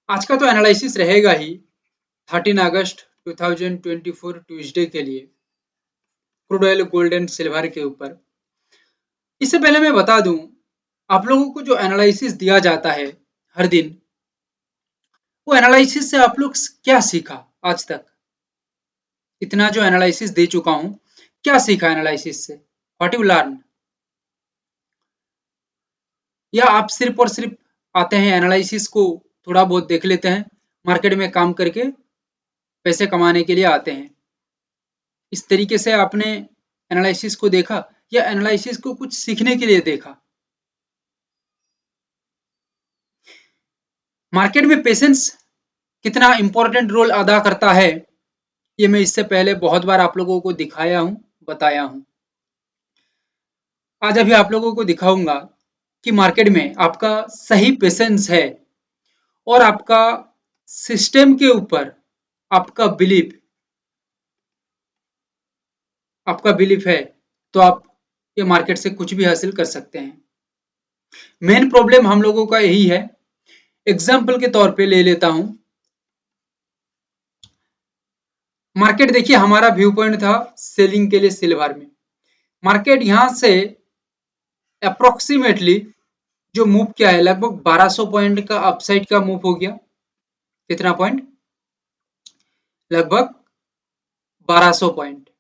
आज का तो एनालिसिस रहेगा ही 13 अगस्त 2024 ट्यूसडे के लिए crude oil gold and silver के ऊपर। इससे पहले मैं बता दूं, आप लोगों को जो एनालिसिस दिया जाता है हर दिन, वो एनालिसिस से आप लोग क्या सीखा आज तक। इतना जो एनालिसिस दे चुका हूं, क्या सीखा एनालिसिस से, व्हाट यू लर्न। या आप सिर्फ और सिर्फ आते हैं एनालिसिस को थोड़ा बहुत देख लेते हैं, मार्केट में काम करके पैसे कमाने के लिए आते हैं। इस तरीके से आपने एनालिसिस को देखा या एनालिसिस को कुछ सीखने के लिए देखा। मार्केट में पेशेंस कितना इंपॉर्टेंट रोल अदा करता है, ये मैं इससे पहले बहुत बार आप लोगों को दिखाया हूं, बताया हूं। आज अभी आप लोगों को दिखाऊंगा कि मार्केट में आपका सही पेशेंस है और आपका सिस्टम के ऊपर आपका बिलीफ है, तो आप ये मार्केट से कुछ भी हासिल कर सकते हैं। मेन प्रॉब्लम हम लोगों का यही है। एग्जाम्पल के तौर पे ले लेता हूं, मार्केट देखिए, हमारा व्यू पॉइंट था सेलिंग के लिए सिल्वर में। मार्केट यहां से अप्रोक्सीमेटली जो मूव किया है, लगभग 1200 पॉइंट का अपसाइड का मूव हो गया। कितना पॉइंट? लगभग 1200 पॉइंट।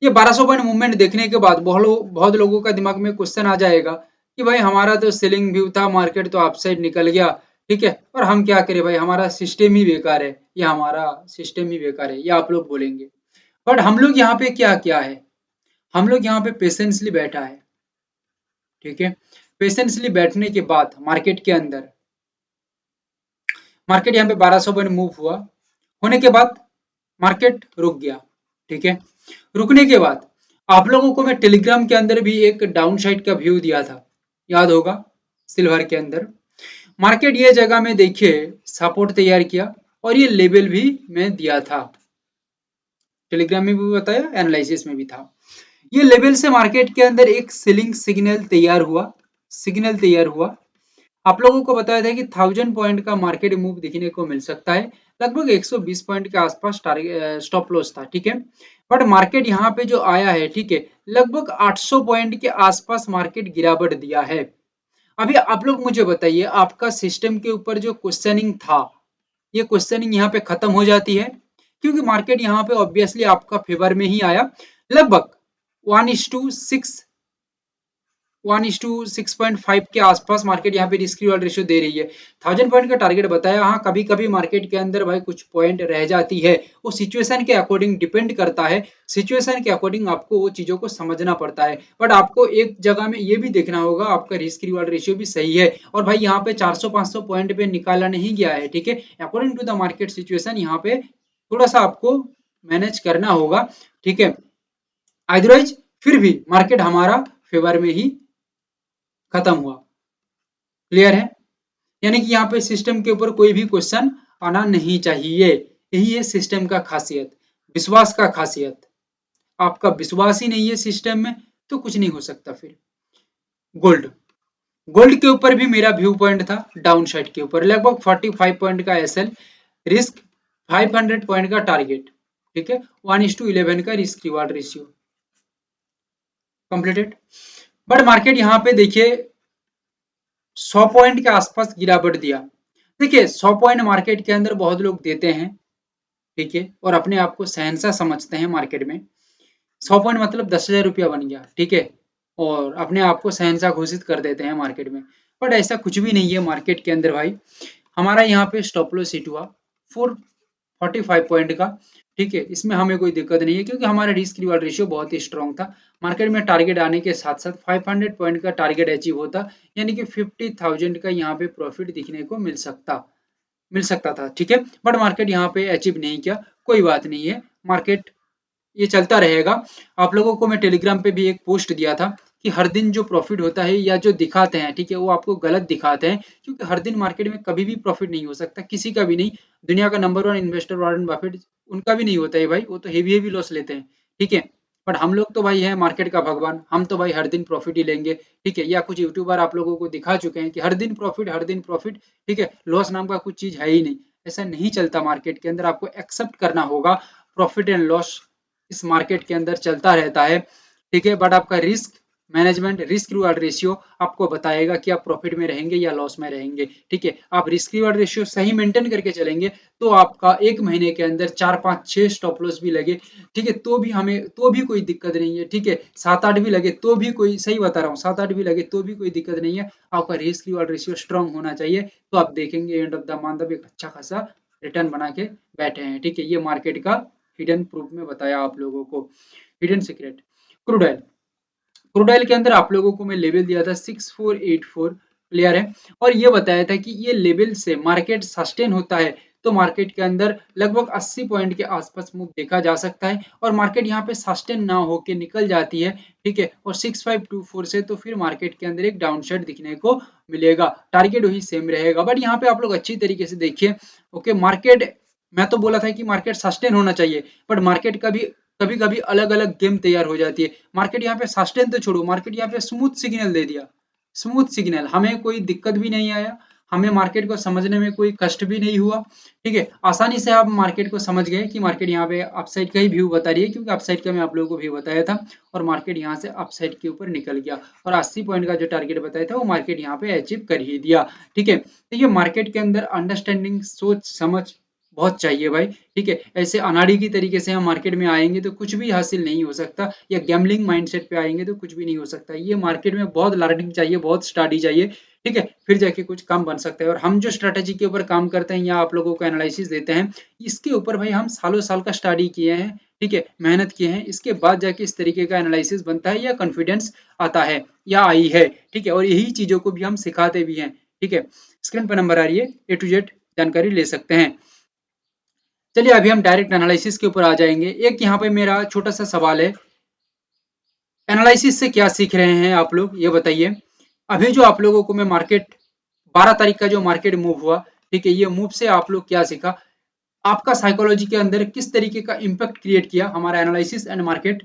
ये 1200 पॉइंट मूवमेंट देखने के बाद बहुत लोगों का दिमाग में क्वेश्चन आ जाएगा कि भाई हमारा तो सेलिंग व्यू था, मार्केट तो अपसाइड निकल गया, ठीक है, और हम क्या करें भाई, हमारा सिस्टम ही बेकार है, या हमारा सिस्टम ही बेकार है, या आप लोग बोलेंगे। बट हम लोग यहाँ पे क्या क्या है, हम लोग यहाँ पे पेशेंसली बैठा है, ठीक है। पेशेंसली बैठने के बाद मार्केट यहाँ पे 1200 पॉइंट मूव हुआ, होने के बाद मार्केट रुक गया, ठीक है। रुकने के बाद आप लोगों को मैं टेलीग्राम के अंदर भी एक डाउन साइड का व्यू दिया था, याद होगा, सिल्वर के अंदर। मार्केट ये जगह में देखिए सपोर्ट तैयार किया और ये लेवल भी मैं दिया था, टेलीग्राम में भी बताया, एनालिसिस में भी था। ये लेवल से मार्केट के अंदर एक सेलिंग सिग्नल तैयार हुआ। आप लोगों को बताया था कि 1000 पॉइंट का मार्केट मूव दिखने को मिल सकता है, लगभग 120 पॉइंट के आसपास टारगेट स्टॉप लॉस था, ठीक है। बट मार्केट यहाँ पे जो आया है, ठीक है, लगभग 800 पॉइंट के आसपास मार्केट गिरावट दिया है। अभी आप लोग मुझे बताइए, आपका सिस्टम के ऊपर जो क्वेश्चनिंग था, ये क्वेश्चनिंग यहाँ पे खत्म हो जाती है, क्योंकि मार्केट यहाँ पे ऑब्वियसली आपका फेवर में ही आया। लगभग 1:6 1:6.5 के आसपास मार्केट यहाँ पे रिस्क रिवॉर्ड रेशियो दे रही है। 1000 पॉइंट का टारगेट बताया। हाँ, कभी कभी मार्केट के अंदर भाई कुछ पॉइंट रह जाती है, वो सिचुएशन के अकॉर्डिंग डिपेंड करता है। सिचुएशन के अकॉर्डिंग आपको वो चीजों को समझना पड़ता है। बट आपको एक जगह में ये भी देखना होगा, आपका रिस्क रिवॉर्ड रेशियो भी सही है, और भाई यहाँ पे 400-500 पॉइंट पे निकाला नहीं गया है, ठीक है। According to the market situation यहाँ पे थोड़ा सा आपको मैनेज करना होगा, ठीक है। अदरवाइज फिर भी मार्केट हमारा फेवर में ही खत्म हुआ। क्लियर है? यानी कि यहाँ पे सिस्टम के ऊपर कोई भी क्वेश्चन आना नहीं चाहिए। यही है सिस्टम का खासियत, विश्वास का खासियत। आपका विश्वास ही नहीं है सिस्टम में, तो कुछ नहीं हो सकता। फिर गोल्ड गोल्ड के ऊपर भी मेरा व्यू पॉइंट था डाउन साइड के ऊपर, लगभग 45 पॉइंट का एसएल, रिस्क 500 पॉइंट का टारगेट, ठीक है। 1:11 का risk reward ratio completed. But market यहाँ पे देखिए 100 पॉइंट के आसपास गिरावट दिया। देखिए 100 पॉइंट मार्केट के अंदर बहुत लोग देते हैं, ठीक है, और अपने आप को शहंशाह समझते हैं मार्केट में। 100 पॉइंट मतलब 10,000 रुपया बन गया, ठीक है, और अपने आप को शहंशाह घोषित कर देते हैं मार्केट में। बट ऐसा कुछ भी नहीं है मार्केट के अंदर भाई। हमारा यहाँ पे स्टॉप लॉस हिट हुआ 445 पॉइंट का, ठीक है। इसमें हमें कोई दिक्कत नहीं है, क्योंकि हमारा रिस्क रिवार्ड रेशियो बहुत ही स्ट्रॉन्ग था। मार्केट में टारगेट आने के साथ साथ 500 पॉइंट का टारगेट अचीव होता, यानी कि 50,000 का यहाँ पे प्रॉफिट दिखने को मिल सकता था, ठीक है। बट मार्केट यहाँ पे अचीव नहीं किया, कोई बात नहीं है, मार्केट ये चलता रहेगा। आप लोगों को मैं टेलीग्राम पे भी एक पोस्ट दिया था कि हर दिन जो प्रॉफिट होता है या जो दिखाते हैं, ठीक है, वो आपको गलत दिखाते हैं, क्योंकि हर दिन मार्केट में कभी भी प्रॉफिट नहीं हो सकता, किसी का भी नहीं। दुनिया का नंबर 1 इन्वेस्टर वॉरेन बफेट, उनका भी नहीं होता है भाई, वो तो हेवी हेवी लॉस लेते हैं, ठीक है। बट हम लोग तो भाई है मार्केट का भगवान, हम तो भाई हर दिन प्रॉफिट ही लेंगे, ठीक है। या कुछ यूट्यूबर आप लोगों को दिखा चुके हैं कि हर दिन प्रॉफिट, हर दिन प्रॉफिट, ठीक है। लॉस नाम का कुछ चीज है ही नहीं, ऐसा नहीं चलता मार्केट के अंदर। आपको एक्सेप्ट करना होगा, प्रॉफिट एंड लॉस इस मार्केट के अंदर चलता रहता है, ठीक है। बट आपका risk management, risk reward ratio आपको बताएगा कि आप प्रॉफिट में रहेंगे या लॉस में रहेंगे, ठीक है। आप रिस्क रिवार्ड रेशियो सही मेंटेन करके चलेंगे तो आपका एक महीने के अंदर 4 5 6 स्टॉप लॉस भी लगे, ठीक है, तो भी कोई दिक्कत नहीं है, ठीक है। 7 8 भी लगे तो भी कोई, सही बता रहा हूँ, 7 8 भी लगे तो भी कोई दिक्कत नहीं है। आपका रिस्क रिवार्ड रेशियो स्ट्रांग होना चाहिए, तो आप देखेंगे एंड ऑफ द मंथ एक अच्छा खासा रिटर्न बना के बैठे हैं, ठीक है। ये मार्केट का हिडन प्रूफ में बताया आप लोगों को, hidden secret. Crude oil, crude oil के अंदर आप लोगों को मैं लेवल दिया था 6484, क्लियर है। और ये बताया था कि ये लेवल से मार्केट सस्टेन होता है तो मार्केट के अंदर लगभग 80 पॉइंट के आसपास मूव देखा जा सकता है, और मार्केट यहाँ पे सस्टेन ना होके निकल जाती है, ठीक है। और 6524 से तो फिर मार्केट के अंदर एक डाउन साइड दिखने को मिलेगा, टारगेट वही सेम रहेगा। बट यहाँ पे आप लोग अच्छी तरीके से देखिए, ओके। मार्केट, मैं तो बोला था कि मार्केट सस्टेन होना चाहिए, बट मार्केट का भी कभी कभी अलग अलग गेम तैयार हो जाती है। मार्केट यहाँ पे सस्टेन तो छोड़ो, मार्केट यहाँ पे स्मूथ सिग्नल दे दिया, स्मूथ सिग्नल, हमें कोई दिक्कत भी नहीं आया, हमें मार्केट को समझने में कोई कष्ट भी नहीं हुआ, ठीक है। आसानी से आप मार्केट को समझ गए कि मार्केट यहाँ पे अपसाइड का ही व्यू बता रही है, क्योंकि अपसाइड का मैं आप लोगों को व्यू बताया था, और मार्केट यहाँ से अपसाइड के ऊपर निकल गया, और 80 पॉइंट का जो टारगेट बताया था वो मार्केट यहाँ पे अचीव कर ही दिया, ठीक है। तो ये मार्केट के अंदर अंडरस्टैंडिंग, सोच समझ बहुत चाहिए भाई, ठीक है। ऐसे अनाड़ी की तरीके से हम मार्केट में आएंगे तो कुछ भी हासिल नहीं हो सकता, या गैम्बलिंग माइंडसेट पे आएंगे तो कुछ भी नहीं हो सकता। ये मार्केट में बहुत लर्निंग चाहिए, बहुत स्टडी चाहिए, ठीक है, फिर जाके कुछ काम बन सकता है। और हम जो स्ट्रेटेजी के ऊपर काम करते हैं या आप लोगों को एनालिसिस देते हैं, इसके ऊपर भाई हम सालों साल का स्टडी किए हैं, ठीक है, मेहनत किए हैं, इसके बाद जाके इस तरीके का एनालिसिस बनता है या कॉन्फिडेंस आता है या आई है, ठीक है। और यही चीजों को भी हम सिखाते भी हैं, ठीक है। स्क्रीन पर नंबर आ रही है, A to Z जानकारी ले सकते हैं। चलिए अभी हम डायरेक्ट एनालिसिस के ऊपर आ जाएंगे। एक यहाँ पे मेरा छोटा सा सवाल है, एनालिसिस से क्या सीख रहे हैं आप लोग, ये बताइए। अभी जो आप लोगों को मैं मार्केट 12 तारीख का जो मार्केट मूव हुआ, ठीक है, ये मूव से आप लोग क्या सीखा, आपका साइकोलॉजी के अंदर किस तरीके का इम्पैक्ट क्रिएट किया हमारा एनालिसिस एंड मार्केट,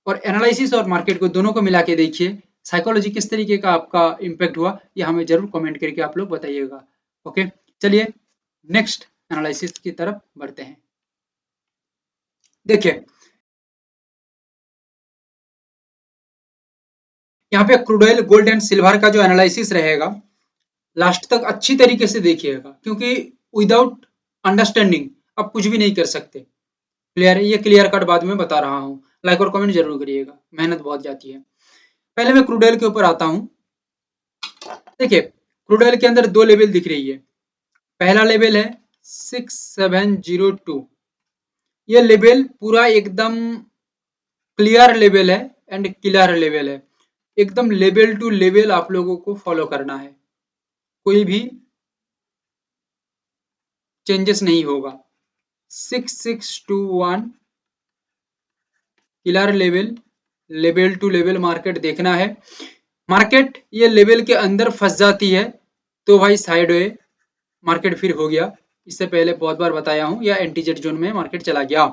और एनालिसिस और मार्केट को दोनों को मिला के देखिए, साइकोलॉजी किस तरीके का आपका इम्पैक्ट हुआ, ये हमें जरूर कमेंट करके आप लोग बताइएगा, ओके। चलिए नेक्स्ट एनालिसिस की तरफ बढ़ते हैं। देखिए यहाँ पे crude oil, gold and silver का जो एनालिसिस रहेगा, लास्ट तक अच्छी तरीके से देखिएगा, क्योंकि विदाउट अंडरस्टैंडिंग आप कुछ भी नहीं कर सकते, क्लियर है। ये क्लियर कट बाद में बता रहा हूँ, लाइक और कमेंट जरूर करिएगा, मेहनत बहुत जाती है। पहले मैं क्रूड ऑयल के ऊपर आता हूँ। देखिए क्रूड ऑयल के अंदर दो लेवल दिख रही है, पहला लेवल है 6702, ये लेवल पूरा एकदम क्लियर लेवल है एंड क्लियर लेवल है, एकदम लेवल टू लेवल आप लोगों को फॉलो करना है, कोई भी चेंजेस नहीं होगा। 6621 killer level, level to level market देखना है। मार्केट ये लेवल के अंदर फंस जाती है तो भाई साइड वे मार्केट फिर हो गया, इससे पहले बहुत बार बताया हूं, या एंटीजेट जोन में मार्केट चला गया।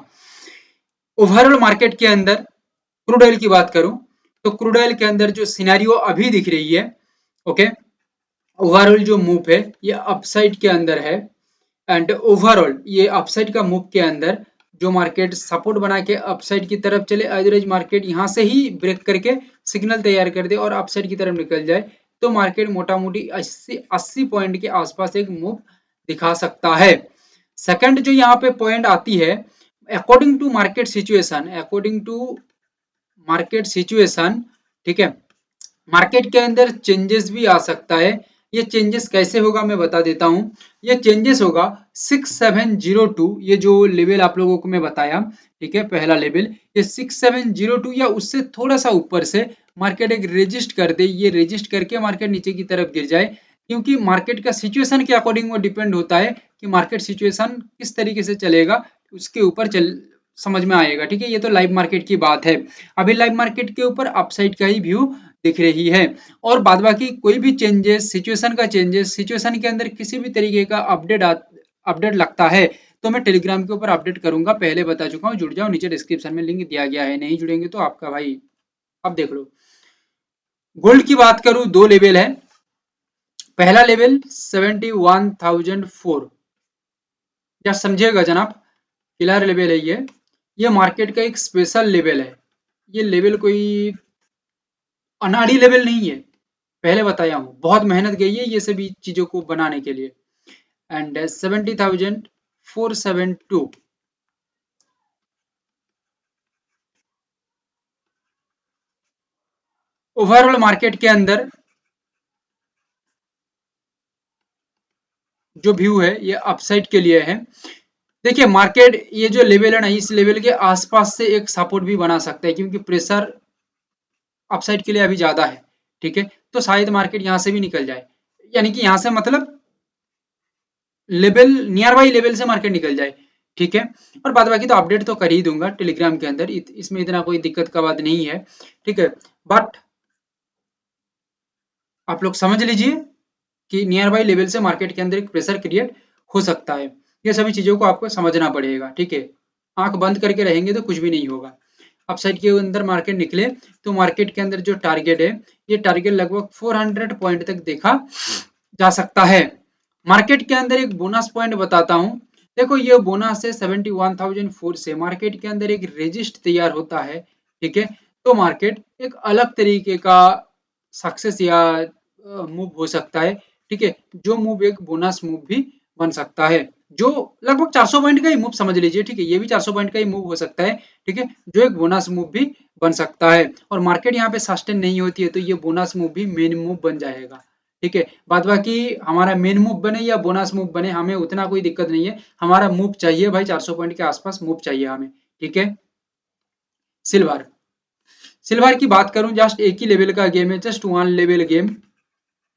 ओवरऑल मार्केट के अंदर क्रूड ऑयल की बात करूं तो क्रूड ऑयल के अंदर जो सिनेरियो अभी दिख रही है, ओके, ओवरऑल जो मूव है ये अपसाइड के अंदर है, एंड ओवरऑल ये अपसाइड का मूव के अंदर जो मार्केट सपोर्ट बना के अपसाइड की तरफ चले, एवरेज मार्केट यहाँ से ही ब्रेक करके सिग्नल तैयार कर दे और अपसाइड की तरफ निकल जाए, तो मार्केट मोटा मोटी 80 पॉइंट के आसपास एक मूव दिखा सकता है। सेकंड जो यहाँ पे पॉइंट आती है, according to market situation, according to market situation, ठीक है, मार्केट के अंदर चेंजेस भी आ सकता है। ये चेंजेस कैसे होगा मैं बता देता हूं। ये चेंजेस होगा 6702, ये जो लेवल आप लोगों को मैं बताया, ठीक है, पहला लेवल, ये 6702 या उससे थोड़ा सा ऊपर से मार्केट एक रेजिस्ट कर दे, ये रेजिस्ट करके मार्केट नीचे की तरफ गिर जाए, क्योंकि मार्केट का सिचुएशन के अकॉर्डिंग वो डिपेंड होता है कि मार्केट सिचुएशन किस तरीके से चलेगा, उसके ऊपर चल समझ में आएगा, ठीक है। ये तो लाइव मार्केट की बात है, अभी लाइव मार्केट के ऊपर अपसाइड का ही व्यू दिख रही है, और बाद बाकी कोई भी चेंजेस, सिचुएशन का चेंजेस, सिचुएशन के अंदर किसी भी तरीके का अपडेट लगता है तो मैं टेलीग्राम के ऊपर अपडेट करूंगा, पहले बता चुका हूँ, जुड़ जाओ, नीचे डिस्क्रिप्शन में लिंक दिया गया है, नहीं जुड़ेंगे तो आपका भाई अब देख लो। गोल्ड की बात करूं, दो लेवल है। पहला लेवल 71,004, क्या समझिएगा जनाब, किलर लेवल है ये मार्केट का एक स्पेशल लेवल है। ये लेवल कोई अनाड़ी लेवल नहीं है, पहले बताया हूँ, बहुत मेहनत गई है ये सभी चीजों को बनाने के लिए। एंड 70,472, ओवरऑल मार्केट के अंदर जो व्यू है ये अपसाइड के लिए है। देखिए मार्केट ये जो लेवल है ना, इस लेवल के आसपास से एक सपोर्ट भी बना सकता है, क्योंकि प्रेशर अपसाइड के लिए अभी ज्यादा है, ठीक है, तो शायद मार्केट यहाँ से भी निकल जाए, यानी कि यहाँ से मतलब लेवल नियर बाई लेवल से मार्केट निकल जाए, ठीक है। और बाद बाकी तो अपडेट तो कर ही दूंगा टेलीग्राम के अंदर, इसमें इतना कोई दिक्कत का बात नहीं है, ठीक है। बट आप लोग समझ लीजिए कि नियर बाई लेवल से मार्केट के अंदर एक प्रेशर क्रिएट हो सकता है। ये सभी चीजों को आपको समझना पड़ेगा, ठीक है। आंख बंद करके रहेंगे तो कुछ भी नहीं होगा। अपसाइड के अंदर मार्केट निकले तो मार्केट के अंदर जो टारगेट है, ये टारगेट लगभग 400 पॉइंट तक देखा जा सकता है। मार्केट के अंदर एक बोनस पॉइंट बताता हूँ। देखो ये बोनस है 71,004 से मार्केट के अंदर एक रेजिस्ट तैयार होता है, ठीक है, तो मार्केट एक अलग तरीके का सक्सेस या मूव हो सकता है, ठीक है, जो मूव एक बोनस मूव भी बन सकता है, जो लगभग 400 पॉइंट का ही मूव समझ लीजिए, ठीक है, ये भी 400 पॉइंट का ही मूव हो सकता है, ठीक है, जो एक बोनस मूव भी बन सकता है। और मार्केट यहाँ पे सस्टेन नहीं होती है तो ये बोनस मूव भी मेन मूव बन जाएगा, ठीक है। बाद बाकी हमारा मेन मूव बने या बोनस मूव बने, हमें उतना कोई दिक्कत नहीं है, हमारा मूव चाहिए भाई 400 पॉइंट के आसपास मूव चाहिए हमें, ठीक है। सिल्वर, सिल्वर की बात करूं, जस्ट एक ही लेवल का गेम है, जस्ट वन लेवल गेम,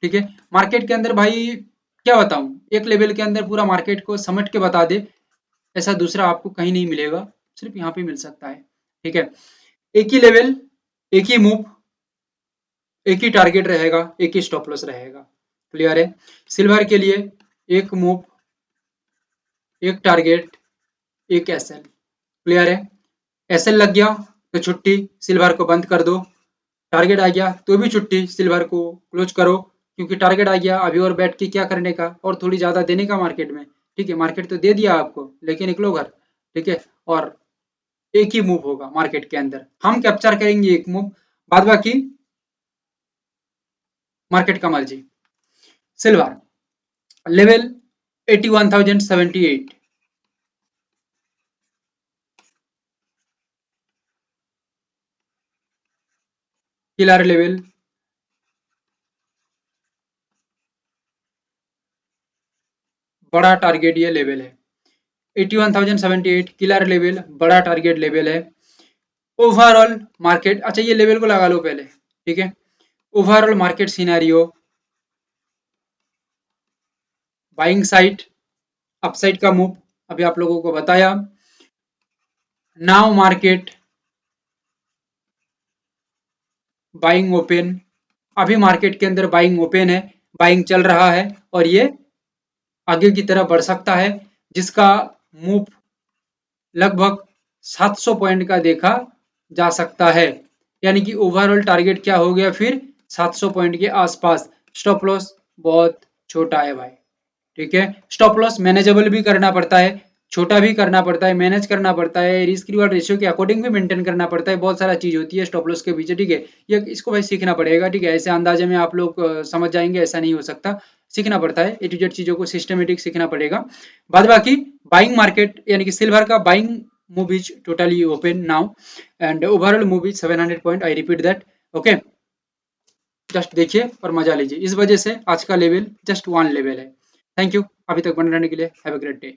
ठीक है। मार्केट के अंदर भाई क्या बताऊं, एक लेवल के अंदर पूरा मार्केट को समेट के बता दे, ऐसा दूसरा आपको कहीं नहीं मिलेगा, सिर्फ यहाँ पे मिल सकता है, ठीक है। एक ही लेवल, एक ही मूव, एक ही टारगेट रहेगा, एक ही स्टॉप लॉस रहेगा, क्लियर है। सिल्वर के लिए एक मूव, एक टारगेट, एक एसएल, क्लियर है। एसएल लग गया तो छुट्टी, सिल्वर को बंद कर दो, टारगेट आ गया तो भी छुट्टी, सिल्वर को क्लोज करो, क्योंकि टारगेट आ गया, अभी और बैठ के क्या करने का, और थोड़ी ज्यादा देने का मार्केट में, ठीक है, मार्केट तो दे दिया आपको लेकिन निकलो घर, ठीक है। और एक ही मूव होगा मार्केट के अंदर, हम कैप्चर करेंगे एक मूव, बाद बाकी मार्केट का मर्जी। सिल्वर लेवल 81,078, किलर लेवल, बड़ा टारगेट ये लेवल है, 81,078 किलर लेवल, बड़ा टारगेट लेवल है। ओवरऑल मार्केट, अच्छा ये लेवल को लगा लो पहले, ठीक है। Overall market scenario, buying side, upside का मूव अभी आप लोगों को बताया। नाउ मार्केट बाइंग ओपन, अभी मार्केट के अंदर बाइंग ओपन है, बाइंग चल रहा है और ये आगे की तरफ बढ़ सकता है, जिसका मूव लगभग 700 पॉइंट का देखा जा सकता है, यानी कि ओवरऑल टारगेट क्या हो गया फिर 700 पॉइंट के आसपास। स्टॉप लॉस बहुत छोटा है भाई, ठीक है, स्टॉप लॉस मैनेजेबल भी करना पड़ता है, छोटा भी करना पड़ता है, मैनेज करना पड़ता है, रिस्क रिवॉर्ड रेशियो के अकॉर्डिंग भी मेंटेन करना पड़ता है, बहुत सारा चीज होती है स्टॉप लॉस के पीछे, ठीक है। ये इसको भाई सीखना पड़ेगा, ठीक है, ऐसे अंदाजे में आप लोग समझ जाएंगे ऐसा नहीं हो सकता, सीखना पड़ता है, ए टू जेड चीजों को सिस्टमेटिक सीखना पड़ेगा। बाद बाकी बाइंग मार्केट यानी कि सिल्वर का buying move is totally open now and overall move is 700 point, I repeat that, okay. Just देखिए और मजा लीजिए, इस वजह से आज का लेवल जस्ट वन लेवल है। थैंक यू अभी तक बने रहने के लिए, हैव अ ग्रेट डे।